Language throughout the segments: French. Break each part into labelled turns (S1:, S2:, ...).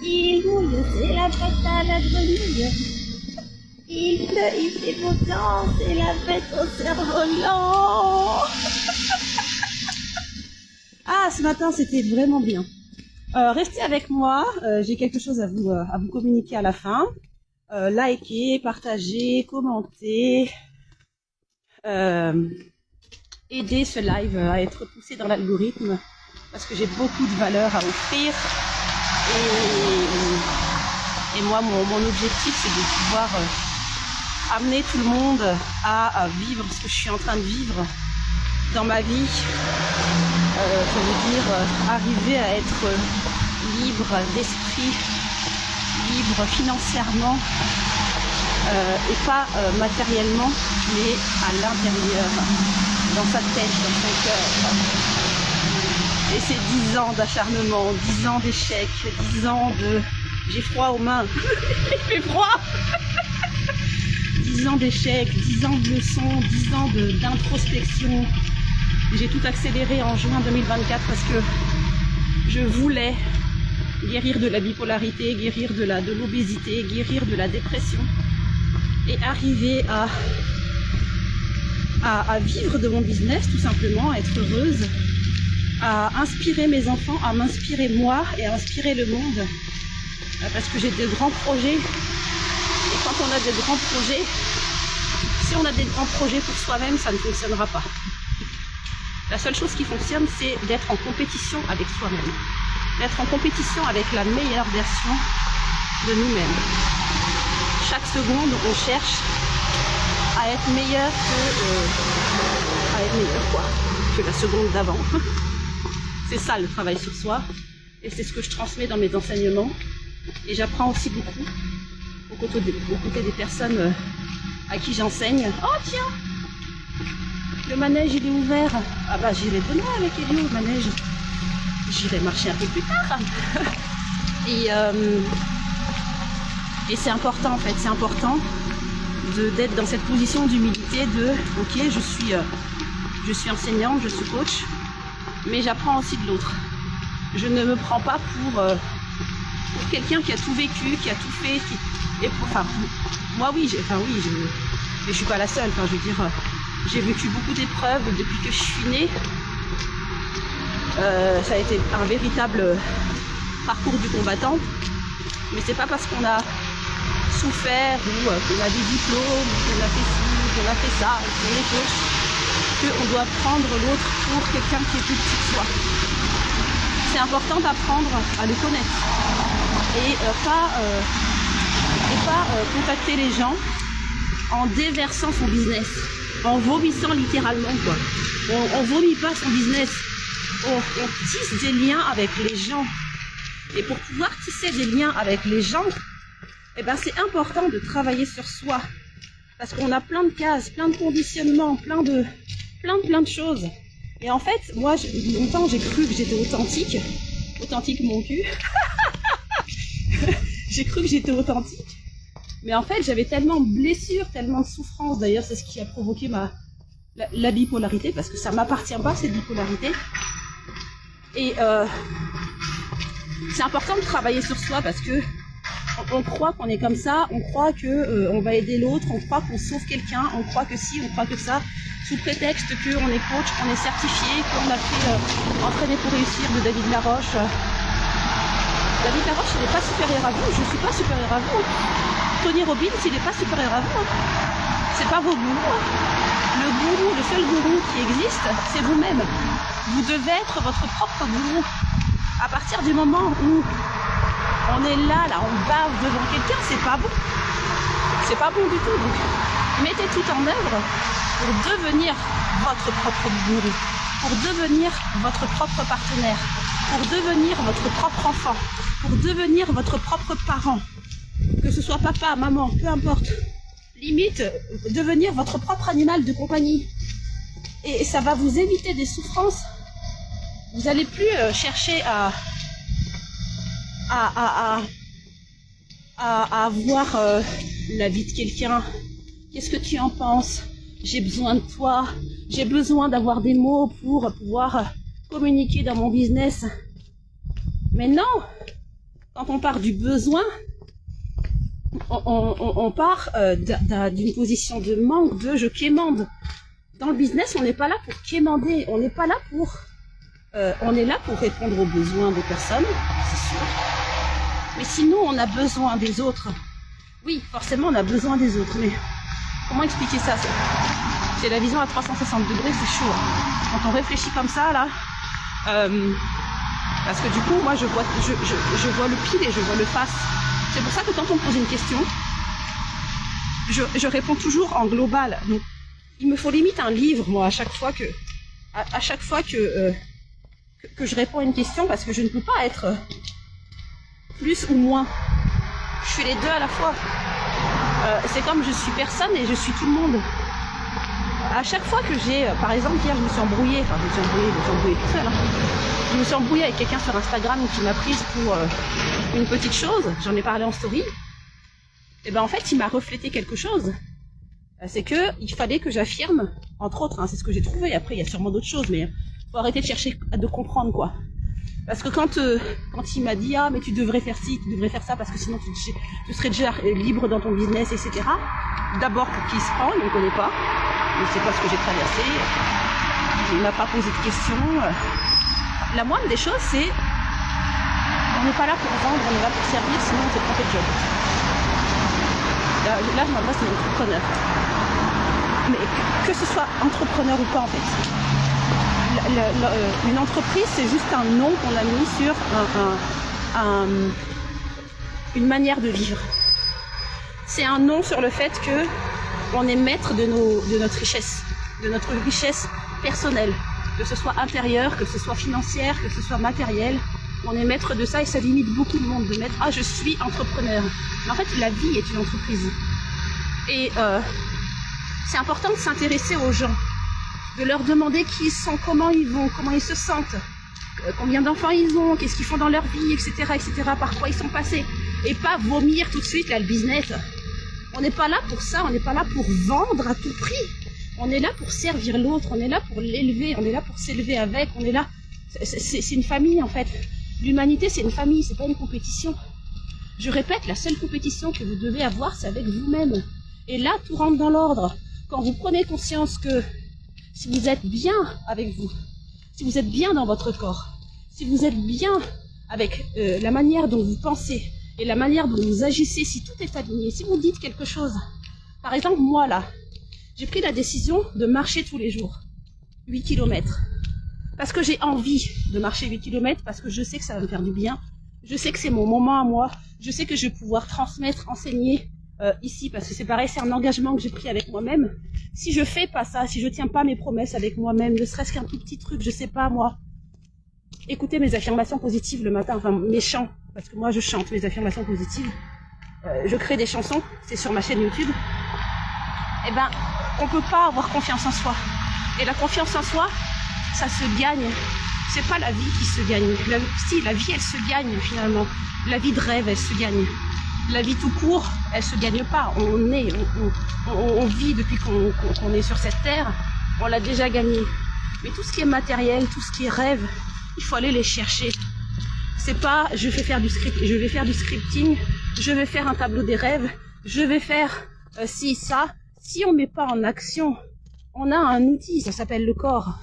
S1: Il mouille, c'est la fête à la grenouille. Il pleut, il fait beau temps, c'est la fête au cerf-volant. Ah, ce matin, c'était vraiment bien. Restez avec moi, j'ai quelque chose à vous communiquer à la fin. Likez, partagez, commentez. Aider ce live à être poussé dans l'algorithme parce que j'ai beaucoup de valeur à offrir et moi mon objectif c'est de pouvoir amener tout le monde à vivre ce que je suis en train de vivre dans ma vie. Ça veut dire arriver à être libre d'esprit, libre financièrement et pas matériellement mais à l'intérieur, dans sa tête, dans son cœur. Et c'est 10 ans d'acharnement, 10 ans d'échecs, 10 ans de... J'ai froid aux mains, il fait froid. 10 ans d'échecs, 10 ans de leçons, 10 ans d'introspection. J'ai tout accéléré en juin 2024 parce que je voulais guérir de la bipolarité, guérir de l'obésité, guérir de la dépression et arriver à vivre de mon business, tout simplement, à être heureuse, à inspirer mes enfants, à m'inspirer moi et à inspirer le monde. Parce que j'ai de grands projets. Et quand on a de grands projets, si on a des grands projets pour soi-même, ça ne fonctionnera pas. La seule chose qui fonctionne, c'est d'être en compétition avec soi-même. D'être en compétition avec la meilleure version de nous-mêmes. Chaque seconde, on cherche à être meilleur que la seconde d'avant. C'est ça le travail sur soi et c'est ce que je transmets dans mes enseignements et j'apprends aussi beaucoup aux côtés des personnes à qui j'enseigne. Oh tiens, le manège il est ouvert. Ah bah j'irai demain avec Elio au manège. J'irai marcher un peu plus tard. Et c'est important en fait, c'est important d'être dans cette position d'humilité de ok, je suis enseignante, je suis coach, mais j'apprends aussi de l'autre. Je ne me prends pas pour quelqu'un qui a tout vécu, qui a tout fait, moi oui, je suis pas la seule, je veux dire, j'ai vécu beaucoup d'épreuves depuis que je suis née. Ça a été un véritable parcours du combattant, mais c'est pas parce qu'on a souffert ou qu'on a des diplômes, qu'on a fait ci, qu'on a fait ça, qu'on est coach, qu'on doit prendre l'autre pour quelqu'un qui est plus petit que soi. C'est important d'apprendre à le connaître et pas contacter les gens en déversant son business, en vomissant littéralement quoi. On vomit pas son business, on tisse des liens avec les gens. Et pour pouvoir tisser des liens avec les gens, eh ben c'est important de travailler sur soi. Parce qu'on a plein de cases, plein de conditionnements, plein de choses. Et en fait, moi, longtemps, j'ai cru que j'étais authentique. Authentique mon cul. J'ai cru que j'étais authentique. Mais en fait, j'avais tellement de blessures, tellement de souffrances. D'ailleurs, c'est ce qui a provoqué la bipolarité, parce que ça m'appartient pas, cette bipolarité. Et c'est important de travailler sur soi, parce que on croit qu'on est comme ça, on croit que on va aider l'autre, on croit qu'on sauve quelqu'un, on croit que si, on croit que ça, sous prétexte qu'on est coach, qu'on est certifié, qu'on a fait entraîner pour réussir de David Laroche. David Laroche, il n'est pas supérieur à vous, je ne suis pas supérieur à vous. Tony Robbins, il n'est pas supérieur à vous. C'est pas vos gourous. Le seul gourou qui existe, c'est vous-même. Vous devez être votre propre gourou. À partir du moment où on est là, on bave devant quelqu'un, c'est pas bon. C'est pas bon du tout. Donc, mettez tout en œuvre pour devenir votre propre gourou, pour devenir votre propre partenaire, pour devenir votre propre enfant, pour devenir votre propre parent. Que ce soit papa, maman, peu importe. Limite, devenir votre propre animal de compagnie. Et ça va vous éviter des souffrances. Vous n'allez plus chercher à voir la vie de quelqu'un. Qu'est-ce que tu en penses? J'ai besoin de toi. J'ai besoin d'avoir des mots pour pouvoir communiquer dans mon business. Mais non! Quand on part du besoin, on part d'une position de manque, de je quémande. Dans le business, on n'est pas là pour quémander, on n'est pas là pour... on est là pour répondre aux besoins des personnes, c'est sûr. Mais si nous, on a besoin des autres, oui, forcément, on a besoin des autres, mais comment expliquer ça? C'est la vision à 360 degrés, c'est chaud. Quand on réfléchit comme ça, là, parce que du coup, moi, je vois le pile et je vois le face. C'est pour ça que quand on me pose une question, je réponds toujours en global. Donc, il me faut limite un livre, moi, à chaque fois que je réponds à une question, parce que je ne peux pas être plus ou moins. Je suis les deux à la fois. C'est comme je suis personne et je suis tout le monde. À chaque fois que j'ai, par exemple, hier, je me suis embrouillée toute seule. Hein. Je me suis embrouillée avec quelqu'un sur Instagram qui m'a prise pour une petite chose. J'en ai parlé en story. Et ben en fait, il m'a reflété quelque chose. C'est que il fallait que j'affirme, entre autres, hein, c'est ce que j'ai trouvé. Après, il y a sûrement d'autres choses, mais faut arrêter de chercher de comprendre quoi. Parce que quand il m'a dit mais tu devrais faire ci, tu devrais faire ça, parce que sinon tu serais déjà libre dans ton business, etc. D'abord pour qui il se prend, il ne me connaît pas, il ne sait pas ce que j'ai traversé, il m'a pas posé de questions. La moindre des choses, c'est on n'est pas là pour vendre, on est là pour servir, sinon on s'est trompé de job. Là, je m'adresse à un entrepreneur. Mais que ce soit entrepreneur ou pas, en fait. Une entreprise, c'est juste un nom qu'on a mis sur une manière de vivre. C'est un nom sur le fait que on est maître de notre richesse personnelle, que ce soit intérieure, que ce soit financière, que ce soit matérielle. On est maître de ça et ça limite beaucoup de monde de mettre « Ah, je suis entrepreneur ». Mais en fait, la vie est une entreprise. Et c'est important de s'intéresser aux gens, de leur demander qui ils sont, comment ils vont, comment ils se sentent, combien d'enfants ils ont, qu'est-ce qu'ils font dans leur vie, etc., par quoi ils sont passés. Et pas vomir tout de suite là, le business. On n'est pas là pour ça, on n'est pas là pour vendre à tout prix. On est là pour servir l'autre, on est là pour l'élever, on est là pour s'élever avec, on est là... C'est une famille en fait. L'humanité, c'est une famille, c'est pas une compétition. Je répète, la seule compétition que vous devez avoir, c'est avec vous-même. Et là, tout rentre dans l'ordre. Quand vous prenez conscience que si vous êtes bien avec vous, si vous êtes bien dans votre corps, si vous êtes bien avec la manière dont vous pensez et la manière dont vous agissez, si tout est aligné, si vous dites quelque chose. Par exemple, moi là, j'ai pris la décision de marcher tous les jours, 8 km. Parce que j'ai envie de marcher 8 km, parce que je sais que ça va me faire du bien. Je sais que c'est mon moment à moi. Je sais que je vais pouvoir transmettre, enseigner ici, parce que c'est pareil, c'est un engagement que j'ai pris avec moi-même. Si je fais pas ça, si je tiens pas mes promesses avec moi-même, ne serait-ce qu'un tout petit truc, je sais pas moi. Écoutez mes affirmations positives le matin, enfin mes chants, parce que moi je chante mes affirmations positives. Je crée des chansons, c'est sur ma chaîne YouTube. Eh ben, on peut pas avoir confiance en soi. Et la confiance en soi, ça se gagne. C'est pas la vie qui se gagne. Si, la vie, elle se gagne finalement. La vie de rêve, elle se gagne. La vie tout court, elle se gagne pas. On vit depuis qu'on est sur cette terre. On l'a déjà gagné. Mais tout ce qui est matériel, tout ce qui est rêve, il faut aller les chercher. C'est pas, je vais faire du scripting, je vais faire un tableau des rêves, je vais faire ci, ça. Si on met pas en action, on a un outil, ça s'appelle le corps.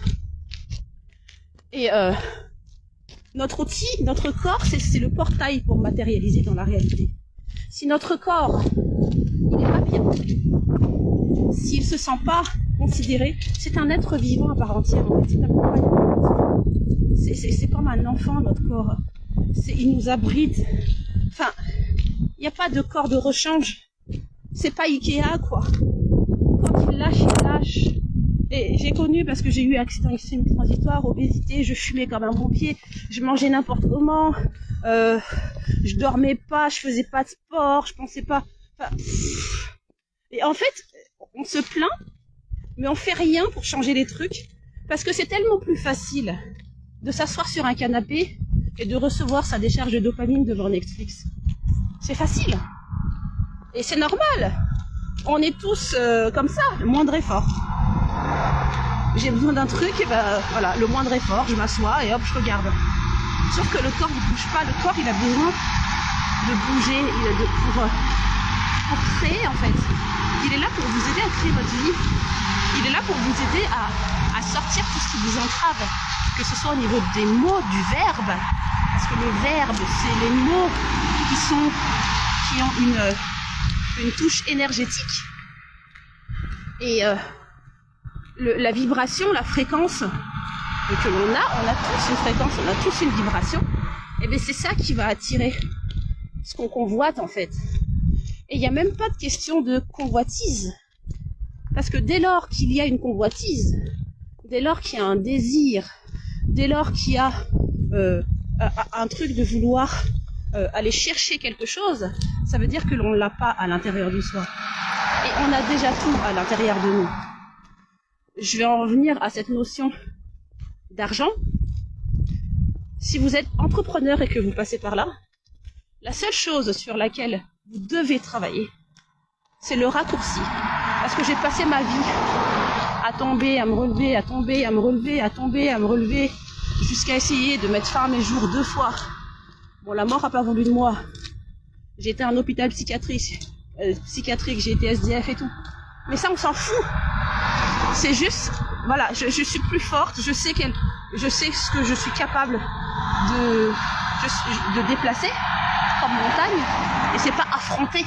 S1: Et notre outil, notre corps, c'est le portail pour matérialiser dans la réalité. Si notre corps, il n'est pas bien, s'il se sent pas considéré, c'est un être vivant à part entière. En fait, c'est comme un enfant, notre corps. Il nous abrite. Enfin, il n'y a pas de corps de rechange. C'est pas Ikea, quoi. Quand il lâche. Et j'ai connu, parce que j'ai eu accident ischémique transitoire, obésité, je fumais comme un pompier, je mangeais n'importe comment, je dormais pas, je faisais pas de sport, je pensais pas... Enfin, et en fait, on se plaint, mais on fait rien pour changer les trucs, parce que c'est tellement plus facile de s'asseoir sur un canapé et de recevoir sa décharge de dopamine devant Netflix. C'est facile. Et c'est normal. On est tous comme ça, le moindre effort. J'ai besoin d'un truc, et ben voilà, le moindre effort, je m'assois et hop, je regarde. Sauf que le corps ne bouge pas. Le corps, il a besoin de bouger, pour créer en fait. Il est là pour vous aider à créer votre vie. Il est là pour vous aider à sortir tout ce qui vous entrave. Que ce soit au niveau des mots, du verbe. Parce que le verbe, c'est les mots qui ont une touche énergétique. Et la vibration, la fréquence que l'on a, on a tous une fréquence, on a tous une vibration. Et bien c'est ça qui va attirer ce qu'on convoite en fait. Et il n'y a même pas de question de convoitise. Parce que dès lors qu'il y a une convoitise, dès lors qu'il y a un désir, dès lors qu'il y a un truc de vouloir aller chercher quelque chose, ça veut dire que l'on ne l'a pas à l'intérieur de soi. Et on a déjà tout à l'intérieur de nous. Je vais en revenir à cette notion d'argent. Si vous êtes entrepreneur et que vous passez par là, la seule chose sur laquelle vous devez travailler, c'est le raccourci. Parce que j'ai passé ma vie à tomber, à me relever, à tomber, à me relever, à tomber, à me relever, jusqu'à essayer de mettre fin à mes jours 2 fois. Bon, la mort n'a pas voulu de moi. J'ai été en hôpital psychiatrique, j'ai été SDF et tout. Mais ça, on s'en fout. C'est juste, voilà, je suis plus forte, je sais ce que je suis capable de déplacer comme montagne, et c'est pas affronter.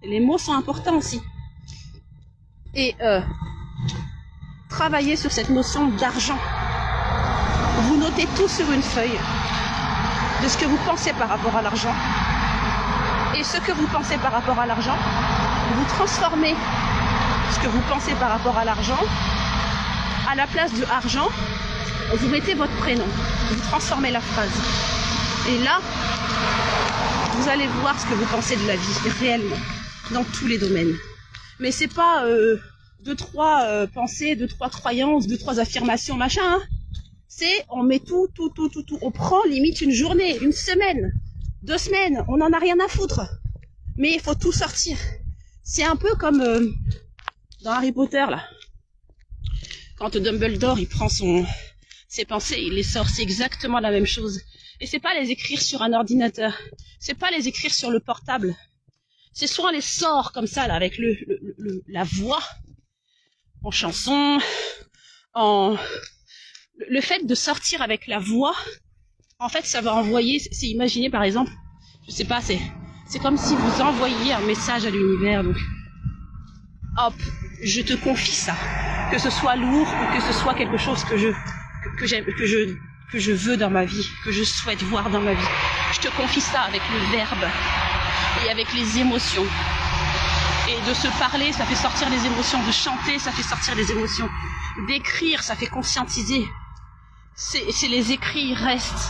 S1: Les mots sont importants aussi. Et travailler sur cette notion d'argent. Vous notez tout sur une feuille de ce que vous pensez par rapport à l'argent. Et ce que vous pensez par rapport à l'argent, vous transformez ce que vous pensez par rapport à l'argent. À la place de argent, vous mettez votre prénom. Vous transformez la phrase. Et là, vous allez voir ce que vous pensez de la vie, réellement, dans tous les domaines. Mais c'est pas 2-3 pensées, 2-3 croyances, 2-3 affirmations, machin. Hein. C'est, on met tout. On prend limite une journée, une semaine, 2 semaines. On n'en a rien à foutre. Mais il faut tout sortir. C'est un peu comme dans Harry Potter, là. Quand Dumbledore, il prend ses pensées, il les sort. C'est exactement la même chose. Et c'est pas les écrire sur un ordinateur. C'est pas les écrire sur le portable. C'est soit les sort comme ça, là, avec la voix, en chanson, le fait de sortir avec la voix, en fait, ça va envoyer, c'est imaginer par exemple, je sais pas, c'est comme si vous envoyiez un message à l'univers, donc, hop, je te confie ça. Que ce soit lourd ou que ce soit quelque chose que je veux dans ma vie, que je souhaite voir dans ma vie. Je te confie ça avec le verbe et avec les émotions. Et de se parler, ça fait sortir les émotions. De chanter, ça fait sortir les émotions. D'écrire, ça fait conscientiser. C'est les écrits, ils restent.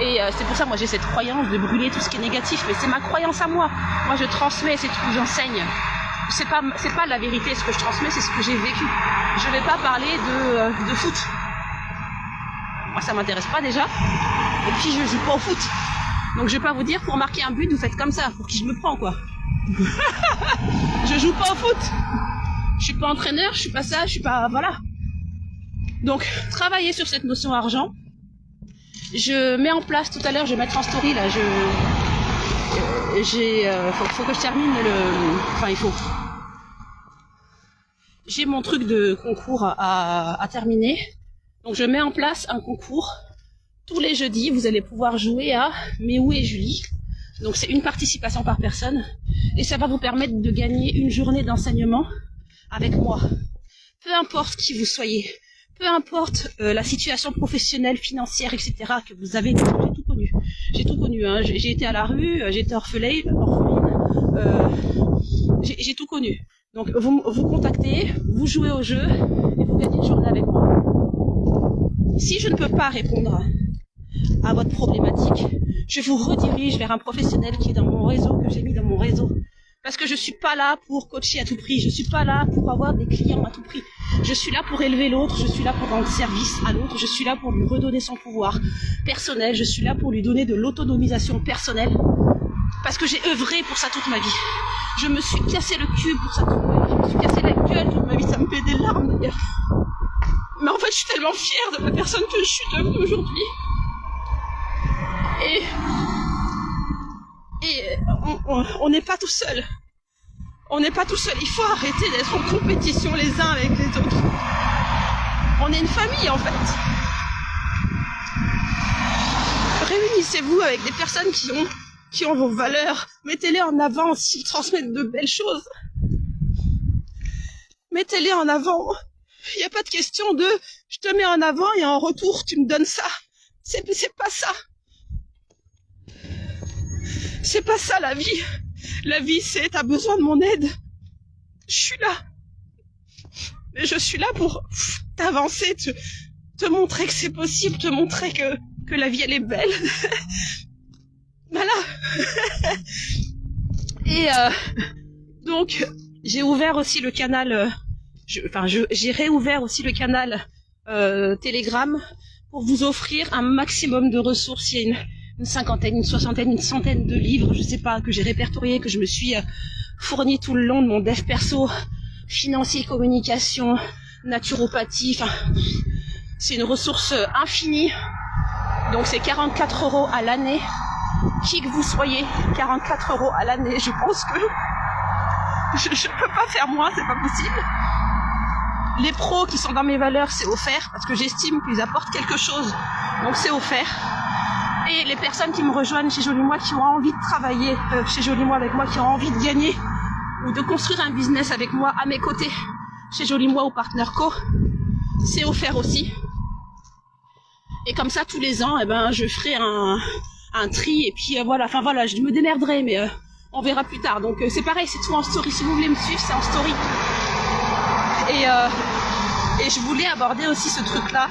S1: Et c'est pour ça, moi, j'ai cette croyance de brûler tout ce qui est négatif. Mais c'est ma croyance à moi. Moi, je transmets, c'est tout, j'enseigne. C'est pas la vérité, ce que je transmets, c'est ce que j'ai vécu. Je vais pas parler de foot. Moi, ça m'intéresse pas déjà. Et puis, je joue pas au foot. Donc, je vais pas vous dire, pour marquer un but, vous faites comme ça. Pour qui je me prends, quoi. Je joue pas au foot. Je suis pas entraîneur, je suis pas ça, je suis pas... Voilà. Donc, travailler sur cette notion argent. Je mets en place, tout à l'heure, je vais mettre en story, là, faut que je termine enfin, il faut... J'ai mon truc de concours à terminer. Donc, je mets en place un concours. Tous les jeudis, vous allez pouvoir jouer à Mais où est Julie? Donc, c'est une participation par personne. Et ça va vous permettre de gagner une journée d'enseignement avec moi. Peu importe qui vous soyez. Peu importe la situation professionnelle, financière, etc. que vous avez. J'ai tout connu. J'ai tout connu. Hein. J'ai été à la rue, j'ai été orpheline. J'ai tout connu. Donc, vous contactez, vous jouez au jeu et vous gagnez une journée avec moi. Si je ne peux pas répondre à votre problématique, je vous redirige vers un professionnel qui est dans mon réseau, que j'ai mis dans mon réseau. Parce que je suis pas là pour coacher à tout prix, je suis pas là pour avoir des clients à tout prix. Je suis là pour élever l'autre, je suis là pour rendre service à l'autre, je suis là pour lui redonner son pouvoir personnel, je suis là pour lui donner de l'autonomisation personnelle. Parce que j'ai œuvré pour ça toute ma vie. Je me suis cassé le cul pour ça toute ma vie, je me suis cassé la gueule toute ma vie, ça me fait des larmes d'ailleurs. Mais en fait, je suis tellement fière de la personne que je suis devenue aujourd'hui. Et on n'est pas tout seul. On n'est pas tout seul. Il faut arrêter d'être en compétition les uns avec les autres. On est une famille en fait. Réunissez-vous avec des personnes qui ont vos valeurs. Mettez-les en avant s'ils transmettent de belles choses. Mettez-les en avant. Il n'y a pas de question de je te mets en avant et en retour tu me donnes ça. C'est pas ça. C'est pas ça la vie. La vie c'est t'as besoin de mon aide. Je suis là. Et je suis là pour t'avancer, te montrer que c'est possible, te montrer que la vie elle est belle. Voilà. Et donc j'ai ouvert aussi le canal, j'ai réouvert aussi le canal Telegram pour vous offrir un maximum de ressources. Il y a une cinquantaine, une soixantaine, une centaine de livres, je sais pas, que j'ai répertoriés, que je me suis fourni tout le long de mon dev perso, financier, communication, naturopathie, enfin, c'est une ressource infinie. Donc c'est 44 € à l'année. Qui que vous soyez, 44 € à l'année, je pense que je peux pas faire moins, c'est pas possible. Les pros qui sont dans mes valeurs, c'est offert, parce que j'estime qu'ils apportent quelque chose, donc c'est offert. Et les personnes qui me rejoignent chez Joli Moi, qui ont envie de travailler chez Joli Moi avec moi, qui ont envie de gagner, ou de construire un business avec moi, à mes côtés, chez Joli Moi ou Partner Co, c'est offert aussi. Et comme ça, tous les ans, je ferai un tri, et puis voilà, enfin voilà, je me démerderai, mais on verra plus tard. Donc c'est pareil, c'est tout en story. Si vous voulez me suivre, c'est en story. Et je voulais aborder aussi ce truc-là,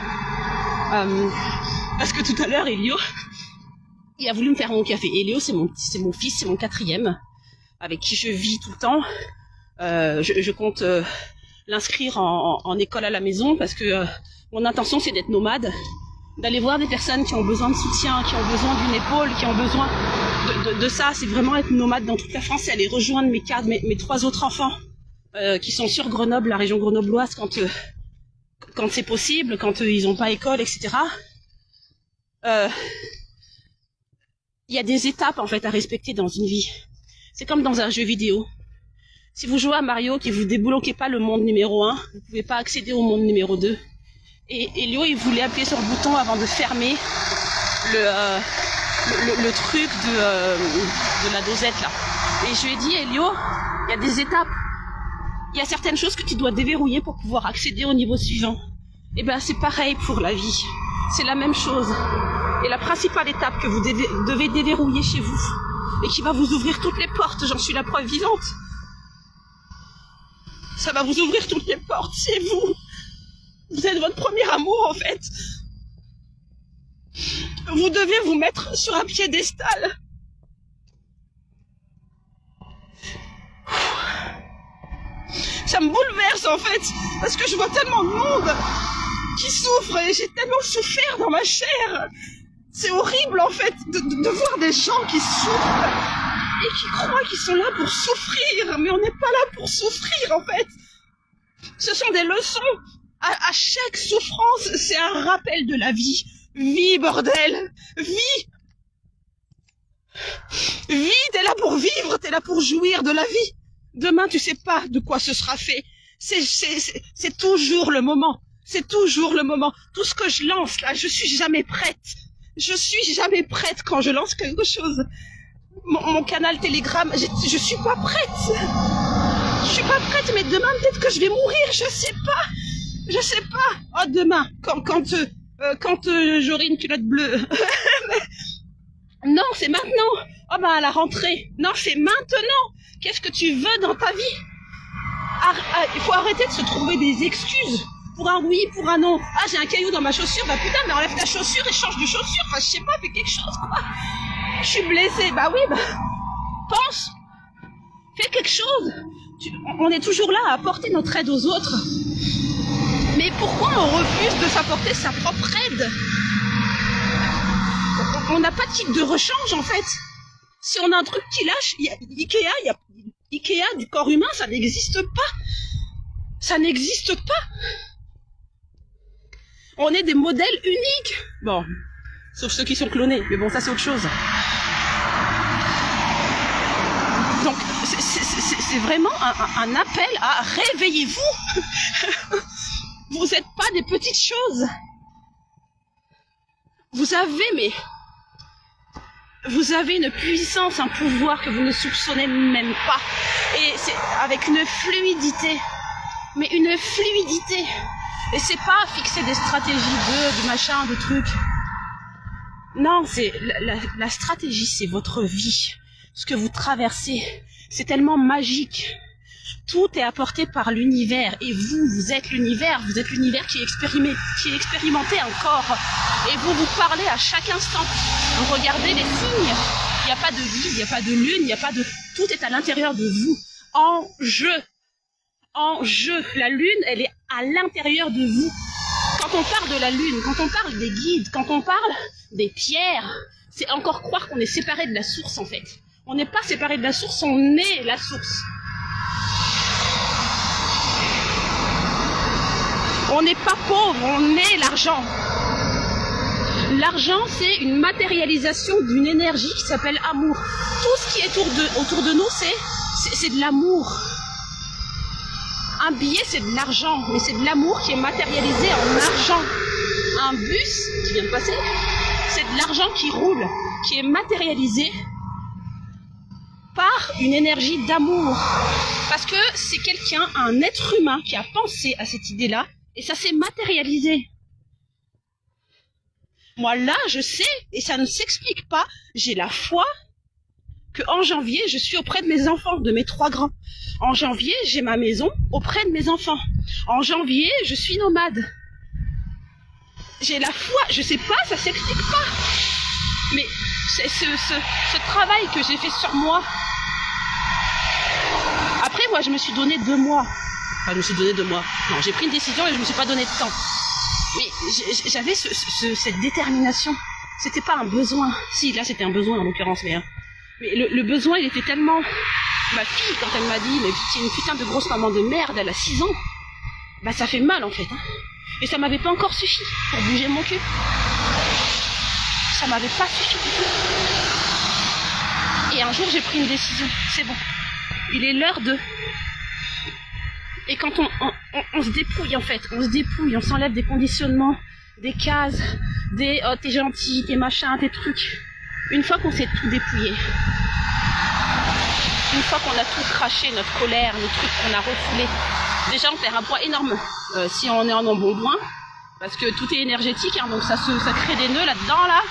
S1: parce que tout à l'heure, Elio, il a voulu me faire mon café. Elio, c'est mon fils, c'est mon 4e, avec qui je vis tout le temps. Je compte l'inscrire en école à la maison, parce que mon intention, c'est d'être nomade, d'aller voir des personnes qui ont besoin de soutien, qui ont besoin d'une épaule, qui ont besoin de ça. C'est vraiment être nomade dans toute la France et aller rejoindre mes 3 autres enfants qui sont sur Grenoble, la région grenobloise, quand c'est possible, quand ils n'ont pas école, etc. Il y a des étapes en fait à respecter dans une vie. C'est comme dans un jeu vidéo. Si vous jouez à Mario, que vous débloquez pas le monde numéro 1, vous pouvez pas accéder au monde numéro 2. Et Elio, il voulait appuyer sur le bouton avant de fermer le truc de la dosette là. Et je lui ai dit, Elio, il y a des étapes. Il y a certaines choses que tu dois déverrouiller pour pouvoir accéder au niveau suivant. Et ben c'est pareil pour la vie. C'est la même chose. Et la principale étape que vous devez déverrouiller chez vous, et qui va vous ouvrir toutes les portes, j'en suis la preuve vivante. Ça va vous ouvrir toutes les portes, c'est vous. Vous êtes votre premier amour en fait. Vous devez vous mettre sur un piédestal. Ça me bouleverse en fait, parce que je vois tellement de monde qui souffre et j'ai tellement souffert dans ma chair. C'est horrible en fait de voir des gens qui souffrent et qui croient qu'ils sont là pour souffrir, mais on n'est pas là pour souffrir en fait. Ce sont des leçons. À chaque souffrance, c'est un rappel de la vie. Vie, bordel, vie. Vie, t'es là pour vivre, t'es là pour jouir de la vie. Demain, tu sais pas de quoi ce sera fait. C'est toujours le moment. C'est toujours le moment. Tout ce que je lance là, je suis jamais prête. Je suis jamais prête quand je lance quelque chose. Mon canal Telegram, je suis pas prête. Je suis pas prête, mais demain peut-être que je vais mourir, je sais pas. Je sais pas. Oh, demain, quand j'aurai une culotte bleue. Non, c'est maintenant. Oh à la rentrée. Non, c'est maintenant. Qu'est-ce que tu veux dans ta vie? Il faut arrêter de se trouver des excuses. Pour un oui, pour un non. Ah, j'ai un caillou dans ma chaussure. Bah putain, mais enlève ta chaussure et change de chaussure. Enfin, je sais pas, fais quelque chose, quoi. Je suis blessée. Bah oui, pense. Fais quelque chose. On est toujours là à apporter notre aide aux autres. Mais pourquoi on refuse de s'apporter sa propre aide? On n'a pas de kit de rechange, en fait. Si on a un truc qui lâche, il y a Ikea du corps humain, ça n'existe pas. Ça n'existe pas. On est des modèles uniques. Bon, Sauf ceux qui sont clonés. Mais bon, ça c'est autre chose. Donc, c'est vraiment un appel à réveillez-vous. Vous n'êtes pas des petites choses. Vous avez une puissance, un pouvoir que vous ne soupçonnez même pas. Et c'est avec une fluidité. Mais une fluidité. Et c'est pas fixer des stratégies de machin, de trucs. Non, c'est la stratégie, c'est votre vie. Ce que vous traversez. C'est tellement magique. Tout est apporté par l'univers. Et vous êtes l'univers. Vous êtes l'univers qui est expérimenté encore. Et vous parlez à chaque instant. Vous regardez les signes. Il n'y a pas de vie, il n'y a pas de lune, il n'y a pas de... Tout est à l'intérieur de vous. En jeu. En jeu. La lune, elle est à l'intérieur de vous. Quand on parle de la lune, quand on parle des guides, quand on parle des pierres, c'est encore croire qu'on est séparé de la source en fait. On n'est pas séparé de la source, on est la source. On n'est pas pauvre, on est l'argent. L'argent, c'est une matérialisation d'une énergie qui s'appelle amour. Tout ce qui est autour de nous, c'est de l'amour. Un billet, c'est de l'argent, mais c'est de l'amour qui est matérialisé en argent. Un bus qui vient de passer, c'est de l'argent qui roule, qui est matérialisé par une énergie d'amour. Parce que c'est quelqu'un, un être humain qui a pensé à cette idée-là, et ça s'est matérialisé. Moi là, je sais, et ça ne s'explique pas, j'ai la foi qu'en janvier, je suis auprès de mes enfants, de mes 3 grands. En janvier, j'ai ma maison auprès de mes enfants. En janvier, je suis nomade. J'ai la foi, je sais pas, ça s'explique pas. Mais c'est ce travail que j'ai fait sur moi. Après, moi, je me suis donné 2 mois. Enfin, je me suis donné 2 mois. Non, j'ai pris une décision et je me suis pas donné de temps. Mais j'avais cette détermination. C'était pas un besoin. Si, là, c'était un besoin en l'occurrence, mais le besoin, il était tellement... Ma fille, quand elle m'a dit, mais c'est une putain de grosse maman de merde, elle a 6 ans. Bah, ça fait mal, en fait. Hein. Et ça m'avait pas encore suffi pour bouger mon cul. Ça m'avait pas suffi du tout. Et un jour, j'ai pris une décision. C'est bon. Il est l'heure de... Et quand on se dépouille, en fait. On se dépouille, on s'enlève des conditionnements, des cases, des « oh, t'es gentil, t'es machin, tes trucs ». Une fois qu'on s'est tout dépouillé, une fois qu'on a tout craché, notre colère, nos trucs qu'on a refoulés, déjà on perd un poids énorme si on est en embonpoint, parce que tout est énergétique, hein, donc ça crée des nœuds là-dedans, là.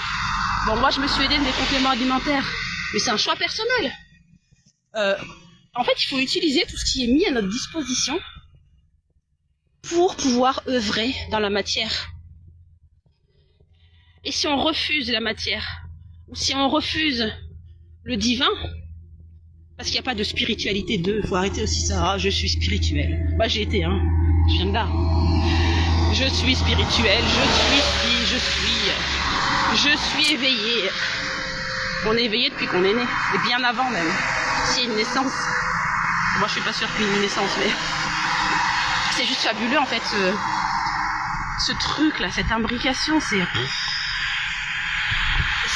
S1: Bon, moi je me suis aidée de mes compléments alimentaires, mais c'est un choix personnel. En fait, il faut utiliser tout ce qui est mis à notre disposition pour pouvoir œuvrer dans la matière. Et si on refuse la matière, ou si on refuse le divin, parce qu'il n'y a pas de spiritualité il faut arrêter aussi ça, ah, je suis spirituel. Bah j'ai été, hein, je viens de là. Je suis spirituel, je suis éveillé. On est éveillé depuis qu'on est né, et bien avant même. C'est une naissance. Moi je suis pas sûre qu'il y ait une naissance, mais c'est juste fabuleux en fait, ce truc là, cette imbrication, c'est...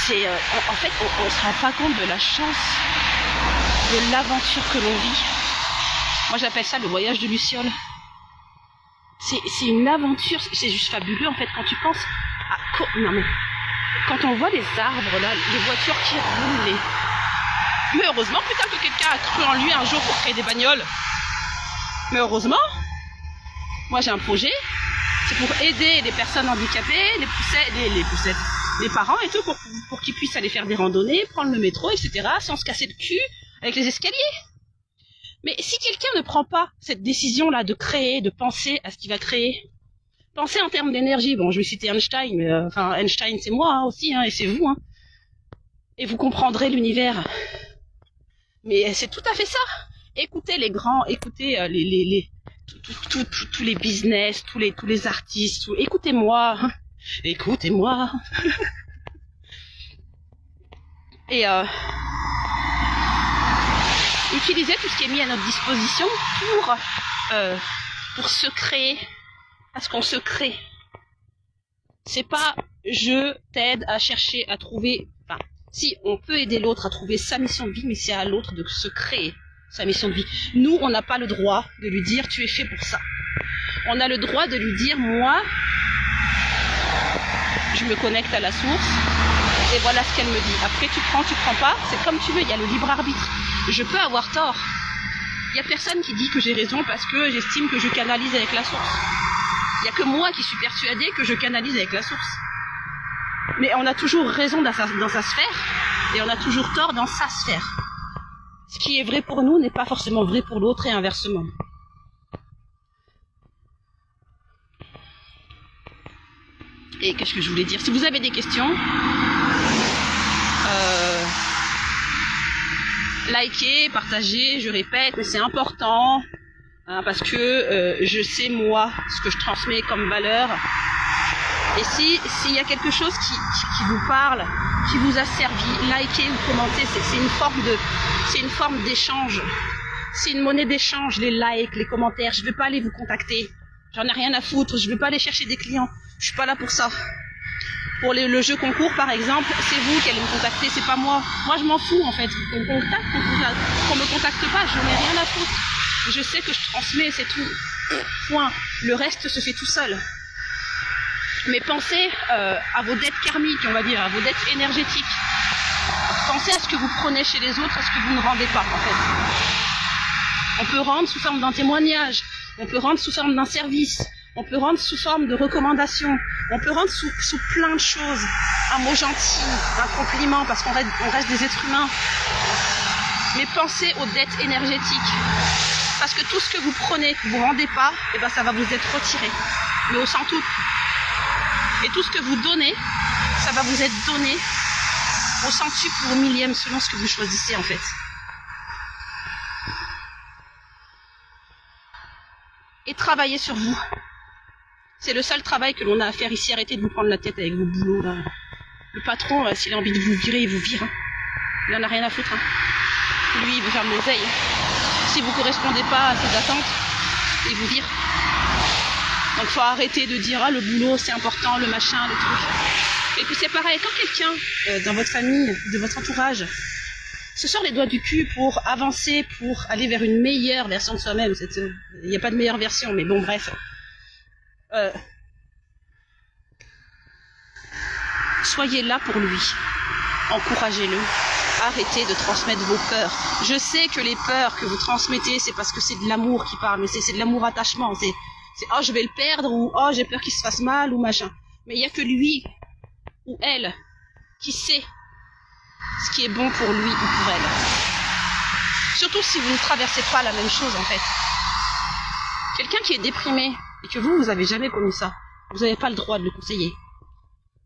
S1: en fait, on ne se rend pas compte de la chance, de l'aventure que l'on vit. Moi, j'appelle ça le voyage de Luciole. C'est une aventure, c'est juste fabuleux, en fait, quand tu penses à... Non, mais... Quand on voit les arbres, là, les voitures qui roulent, Mais heureusement, putain, que quelqu'un a cru en lui un jour pour créer des bagnoles. Mais heureusement. Moi, j'ai un projet. C'est pour aider les personnes handicapées, les parents et tout, pour qu'ils puissent aller faire des randonnées, prendre le métro, etc., sans se casser le cul avec les escaliers. Mais si quelqu'un ne prend pas cette décision-là de créer, de penser à ce qu'il va créer, penser en termes d'énergie, bon, je vais citer Einstein, mais enfin, Einstein, c'est moi hein, aussi, hein, et c'est vous, hein, et vous comprendrez l'univers. Mais c'est tout à fait ça. Écoutez les grands, écoutez tous les business, tous les artistes, écoutez-moi, hein. Écoutez-moi. Et utilisez tout ce qui est mis à notre disposition pour se créer, parce qu'on se crée. C'est pas je t'aide à chercher, à trouver... Enfin, si, on peut aider l'autre à trouver sa mission de vie, mais c'est à l'autre de se créer sa mission de vie. Nous, on n'a pas le droit de lui dire « tu es fait pour ça ». On a le droit de lui dire « moi, je me connecte à la source et voilà ce qu'elle me dit. Après, tu prends pas, c'est comme tu veux, il y a le libre arbitre. Je peux avoir tort. Il n'y a personne qui dit que j'ai raison parce que j'estime que je canalise avec la source. Il n'y a que moi qui suis persuadée que je canalise avec la source. Mais on a toujours raison dans sa sphère et on a toujours tort dans sa sphère. Ce qui est vrai pour nous n'est pas forcément vrai pour l'autre et inversement. Et qu'est-ce que je voulais dire? Si vous avez des questions, likez, partagez, je répète, mais c'est important hein, parce que je sais moi ce que je transmets comme valeur. Et s'il y a quelque chose qui vous parle, qui vous a servi, likez ou commentez, c'est une forme d'échange. C'est une monnaie d'échange, les likes, les commentaires. Je ne vais pas aller vous contacter. J'en ai rien à foutre. Je ne vais pas aller chercher des clients. Je suis pas là pour ça. Pour le jeu concours, par exemple, c'est vous qui allez me contacter, c'est pas moi. Moi, je m'en fous, en fait. Qu'on me contacte pas, je n'ai rien à foutre. Je sais que je transmets, c'est tout. Point. Le reste se fait tout seul. Mais pensez à vos dettes karmiques, on va dire, à vos dettes énergétiques. Pensez à ce que vous prenez chez les autres, à ce que vous ne rendez pas, en fait. On peut rendre sous forme d'un témoignage, on peut rendre sous forme d'un service, on peut rendre sous forme de recommandation, on peut rendre sous plein de choses. Un mot gentil, un compliment, parce qu'on reste des êtres humains. Mais pensez aux dettes énergétiques. Parce que tout ce que vous prenez, que vous ne rendez pas, eh ben ça va vous être retiré. Mais au centuple. Et tout ce que vous donnez, ça va vous être donné au centuple ou au millième, selon ce que vous choisissez en fait. Et travaillez sur vous. C'est le seul travail que l'on a à faire ici. Arrêtez de vous prendre la tête avec vos boulots là. Le patron, s'il a envie de vous virer, il vous vire. Hein. Il n'en a rien à foutre. Hein. Lui, il veut faire de l'oseille. Si vous ne correspondez pas à ses attentes, il vous vire. Donc il faut arrêter de dire ah le boulot c'est important, le machin, le truc. Et puis c'est pareil, quand quelqu'un dans votre famille, de votre entourage, se sort les doigts du cul pour avancer, pour aller vers une meilleure version de soi-même, il n'y a pas de meilleure version, mais bon bref. Soyez là pour lui, encouragez-le, arrêtez de transmettre vos peurs. Je sais que les peurs que vous transmettez, c'est parce que c'est de l'amour qui parle, mais c'est de l'amour attachement, c'est oh je vais le perdre ou oh j'ai peur qu'il se fasse mal ou machin. Mais il n'y a que lui ou elle qui sait ce qui est bon pour lui ou pour elle. Surtout si vous ne traversez pas la même chose en fait. Quelqu'un qui est déprimé et que vous n'avez jamais connu ça, vous n'avez pas le droit de le conseiller.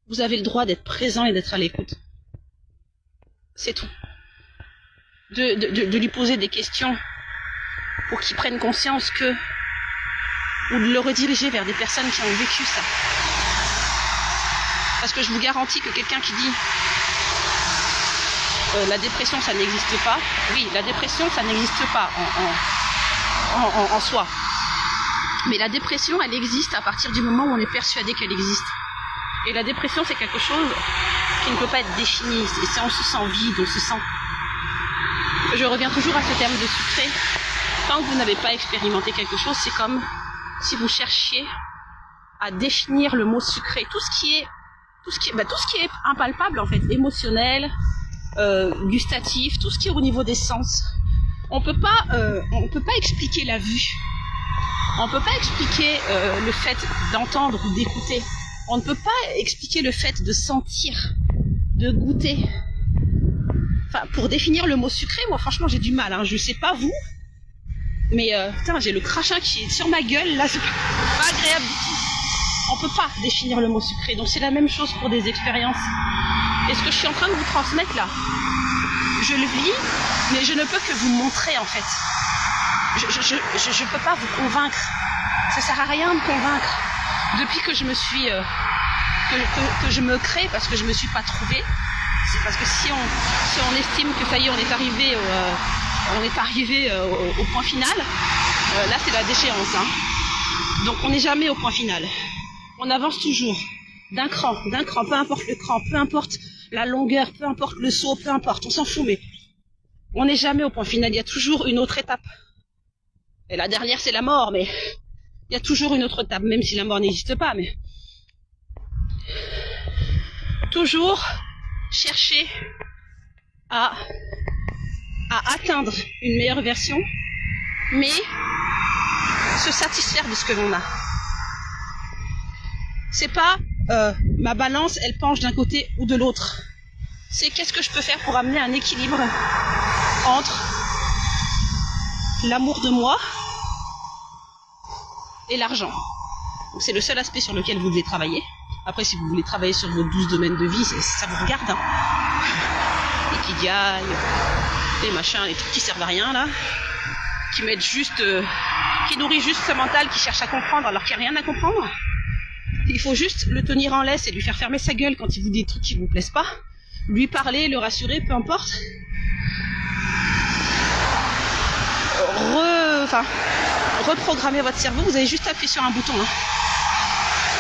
S1: Vous avez le droit d'être présent et d'être à l'écoute. C'est tout. De lui poser des questions pour qu'il prenne conscience que ou de le rediriger vers des personnes qui ont vécu ça. Parce que je vous garantis que quelqu'un qui dit la dépression ça n'existe pas, oui, la dépression ça n'existe pas en soi. Mais la dépression elle existe à partir du moment où on est persuadé qu'elle existe. Et la dépression c'est quelque chose qui ne peut pas être défini, et c'est on se sent vide, on se sent... Je reviens toujours à ce terme de sucré. Tant que vous n'avez pas expérimenté quelque chose, c'est comme si vous cherchiez à définir le mot sucré, tout ce qui est impalpable en fait, émotionnel, gustatif, tout ce qui est au niveau des sens. On peut pas expliquer la vue, on peut pas expliquer le fait d'entendre ou d'écouter, on ne peut pas expliquer le fait de sentir, de goûter. Enfin, pour définir le mot sucré, moi franchement j'ai du mal, hein. Je sais pas vous. Mais putain, j'ai le crachin qui est sur ma gueule, là, c'est pas agréable du tout. On peut pas définir le mot sucré, donc c'est la même chose pour des expériences. Et ce que je suis en train de vous transmettre là, je le vis, mais je ne peux que vous montrer en fait. Je peux pas vous convaincre. Ça sert à rien de convaincre. Depuis que je me suis... que je me crée, parce que je me suis pas trouvée, c'est parce que si on estime que ça y est, on est arrivé au point final, là c'est la déchéance. Hein. Donc on n'est jamais au point final. On avance toujours. d'un cran, peu importe le cran, peu importe la longueur, peu importe le saut, peu importe, on s'en fout, mais on n'est jamais au point final, il y a toujours une autre étape. Et la dernière, c'est la mort, mais il y a toujours une autre étape, même si la mort n'existe pas, mais toujours chercher à atteindre une meilleure version, mais se satisfaire de ce que l'on a. C'est pas ma balance, elle penche d'un côté ou de l'autre. C'est qu'est-ce que je peux faire pour amener un équilibre entre l'amour de moi et l'argent. Donc c'est le seul aspect sur lequel vous devez travailler. Après, si vous voulez travailler sur vos 12 domaines de vie, ça vous regarde. Hein. Les kidiaï, les machins, les trucs qui servent à rien là, qui mettent juste, qui nourrissent juste ce mental qui cherche à comprendre alors qu'il n'y a rien à comprendre. Il faut juste le tenir en laisse et lui faire fermer sa gueule quand il vous dit des trucs qui vous plaisent pas. Lui parler, le rassurer, peu importe. Reprogrammer votre cerveau, vous avez juste appuyé sur un bouton. Hein.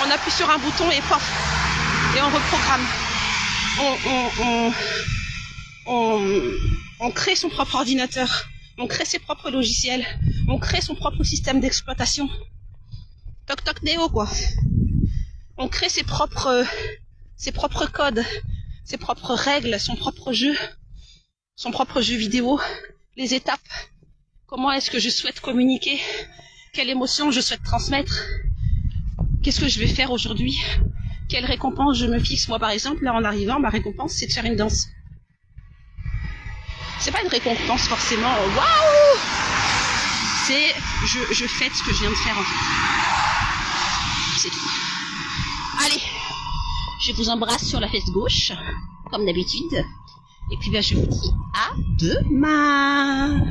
S1: On appuie sur un bouton et paf, et on reprogramme. On crée son propre ordinateur, on crée ses propres logiciels, on crée son propre système d'exploitation. Toc toc néo quoi. On crée ses propres codes, ses propres règles, son propre jeu vidéo, les étapes. Comment est-ce que je souhaite communiquer? Quelle émotion je souhaite transmettre? Qu'est-ce que je vais faire aujourd'hui? Quelle récompense je me fixe? Moi, par exemple, là, en arrivant, ma récompense, c'est de faire une danse. C'est pas une récompense forcément, waouh! C'est, je fais ce que je viens de faire, en fait. C'est tout. Allez, je vous embrasse sur la fesse gauche, comme d'habitude. Et puis, ben, je vous dis à demain!